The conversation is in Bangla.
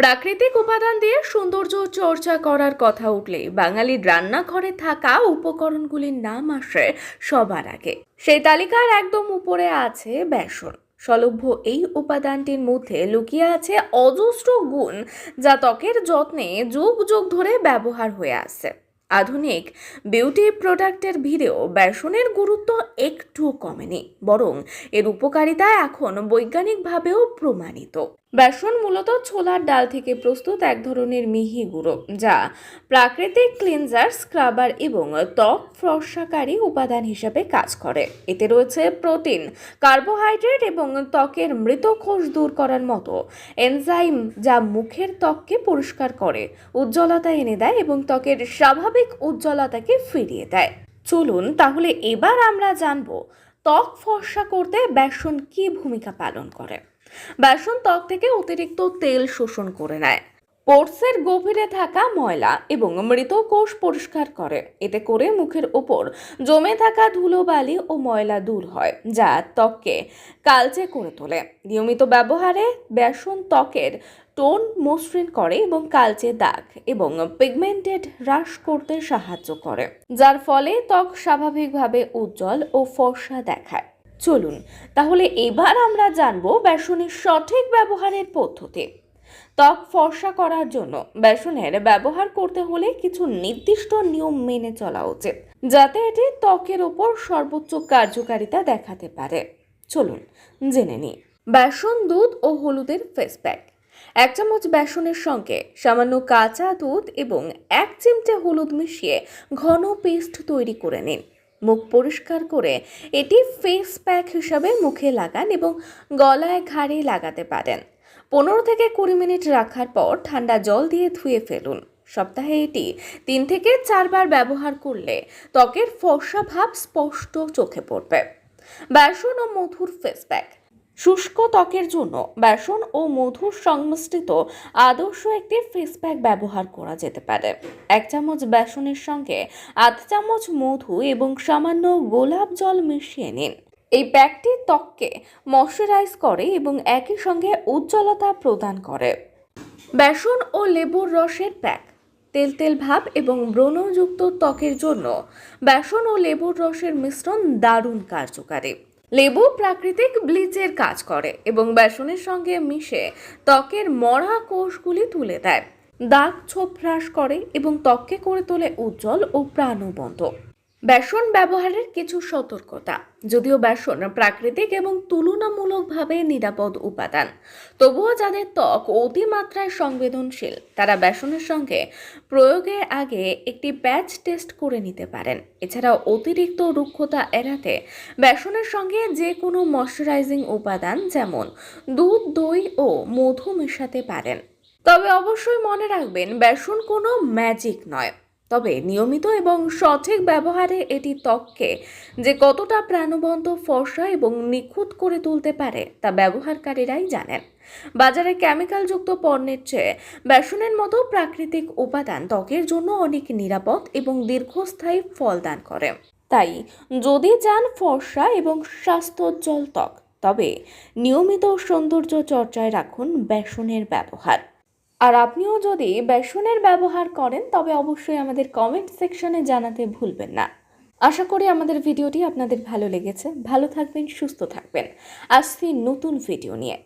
প্রাকৃতিক উপাদান দিয়ে সৌন্দর্য চর্চা করার কথা উঠলেই বাঙালির রান্নাঘরে থাকা উপকরণগুলির নাম আসে সবার আগে। সেই তালিকার একদম উপরে আছে বেসন। স্বলভ্য এই উপাদানটির মধ্যে লুকিয়ে আছে অজস্র গুণ, যা ত্বকের যত্নে যুগ যুগ ধরে ব্যবহার হয়ে আসছে। আধুনিক বিউটি প্রোডাক্টের ভিড়েও বেসনের গুরুত্ব একটু কমেনি, বরং এর উপকারিতা এখন বৈজ্ঞানিকভাবেও প্রমাণিত। বেসন মূলত ছোলার ডাল থেকে প্রস্তুত এক ধরনের মিহি গুঁড়ো, যা প্রাকৃতিক ক্লিনজার, স্ক্রাবার এবং ত্বক ফর্সাকারী উপাদান হিসেবে কাজ করে। এতে রয়েছে প্রোটিন, কার্বোহাইড্রেট এবং ত্বকের মৃত কোষ দূর করার মতো এনজাইম, যা মুখের ত্বককে পরিষ্কার করে, উজ্জ্বলতা এনে দেয় এবং ত্বকের স্বাভাবিক উজ্জ্বলতাকে ফিরিয়ে দেয়। চলুন তাহলে এবার আমরা জানবো ত্বক ফর্সা করতে বেসন কী ভূমিকা পালন করে। বেসন ত্বক থেকে অতিরিক্ত তেল শোষণ করে নেয়, পোর্সের গভীরে থাকা ময়লা এবং মৃত কোষ পরিষ্কার করে। এতে করে মুখের ওপর জমে থাকা ধুলোবালি ও ময়লা দূর হয়, যা ত্বককে কালচে করে তোলে। নিয়মিত ব্যবহারে বেসন ত্বকের টোন মসৃণ করে এবং কালচে দাগ এবং পিগমেন্টেড হ্রাস করতে সাহায্য করে, যার ফলে ত্বক স্বাভাবিকভাবে উজ্জ্বল ও ফর্সা দেখায়। চলুন তাহলে এবার আমরা জানবো বেসনের সঠিক ব্যবহারের পদ্ধতি। ত্বক ফর্সা করার জন্য বেসনের ব্যবহার করতে হলে কিছু নির্দিষ্ট নিয়ম মেনে চলা উচিত, যাতে এটি ত্বকের উপর সর্বোচ্চ কার্যকারিতা দেখাতে পারে। চলুন জেনে নিই। বেসন, দুধ ও হলুদের ফেস প্যাক। 1 চামচ বেসনের সঙ্গে সামান্য কাঁচা দুধ এবং 1 চিমটে হলুদ মিশিয়ে ঘন পেস্ট তৈরি করে নিন। মুখ পরিষ্কার করে এটি ফেস প্যাক হিসাবে মুখে লাগান এবং গলায়, ঘাড়ে লাগাতে পারেন। 15 থেকে 20 মিনিট রাখার পর ঠান্ডা জল দিয়ে ধুয়ে ফেলুন। সপ্তাহে এটি 3 থেকে 4 বার ব্যবহার করলে ত্বকের ফর্সা ভাব স্পষ্ট চোখে পড়বে। বেসন ও মধুর ফেস প্যাক। শুষ্ক ত্বকের জন্য বেসন ও মধুর সংমিশ্রিত আদর্শ একটি ফেস প্যাক ব্যবহার করা যেতে পারে। 1 চামচ বেসনের সঙ্গে 1/2 চামচ মধু এবং সামান্য গোলাপ জল মিশিয়ে নিন। এই প্যাকটি ত্বককে ময়শ্চারাইজ করে এবং একই সঙ্গে উজ্জ্বলতা প্রদান করে। বেসন ও লেবুর রসের প্যাক। তেল ভাব এবং ব্রণযুক্ত ত্বকের জন্য বেসন ও লেবুর রসের মিশ্রণ দারুণ কার্যকারী। লেবু প্রাকৃতিক ব্লিচের কাজ করে এবং বেসনের সঙ্গে মিশে ত্বকের মরা কোষগুলি তুলে দেয়, দাগ ছোপ হ্রাস করে এবং ত্বককে করে তোলে উজ্জ্বল ও প্রাণবন্ত। বেসন ব্যবহারের কিছু সতর্কতা। যদিও বেসন প্রাকৃতিক এবং তুলনামূলকভাবে নিরাপদ উপাদান, তবুও যাদের ত্বক অতিমাত্রায় সংবেদনশীল তারা বেসনের সঙ্গে প্রয়োগের আগে একটি প্যাচ টেস্ট করে নিতে পারেন। এছাড়াও অতিরিক্ত রুক্ষতা এড়াতে বেসনের সঙ্গে যে কোনো ময়শ্চারাইজিং উপাদান যেমন দুধ, দই ও মধু মেশাতে পারেন। তবে অবশ্যই মনে রাখবেন, বেসন কোনো ম্যাজিক নয়, তবে নিয়মিত এবং সঠিক ব্যবহারে এটি ত্বককে যে কতটা প্রাণবন্ত, ফর্সা এবং নিখুঁত করে তুলতে পারে তা ব্যবহারকারীরাই জানেন। বাজারে কেমিক্যালযুক্ত পণ্যের চেয়ে বেসনের মতো প্রাকৃতিক উপাদান ত্বকের জন্য অনেক নিরাপদ এবং দীর্ঘস্থায়ী ফল দান করে। তাই যদি চান ফর্সা এবং স্বাস্থ্যোজ্জ্বল ত্বক, তবে নিয়মিত সৌন্দর্য চর্চায় রাখুন বেসনের ব্যবহার। আর আপনিও যদি বেসনের ব্যবহার করেন তবে অবশ্যই আমাদের কমেন্ট সেকশনে জানাতে ভুলবেন না। আশা করি আমাদের ভিডিওটি আপনাদের ভালো লেগেছে। ভালো থাকবেন, সুস্থ থাকবেন। আসছি নতুন ভিডিও নিয়ে।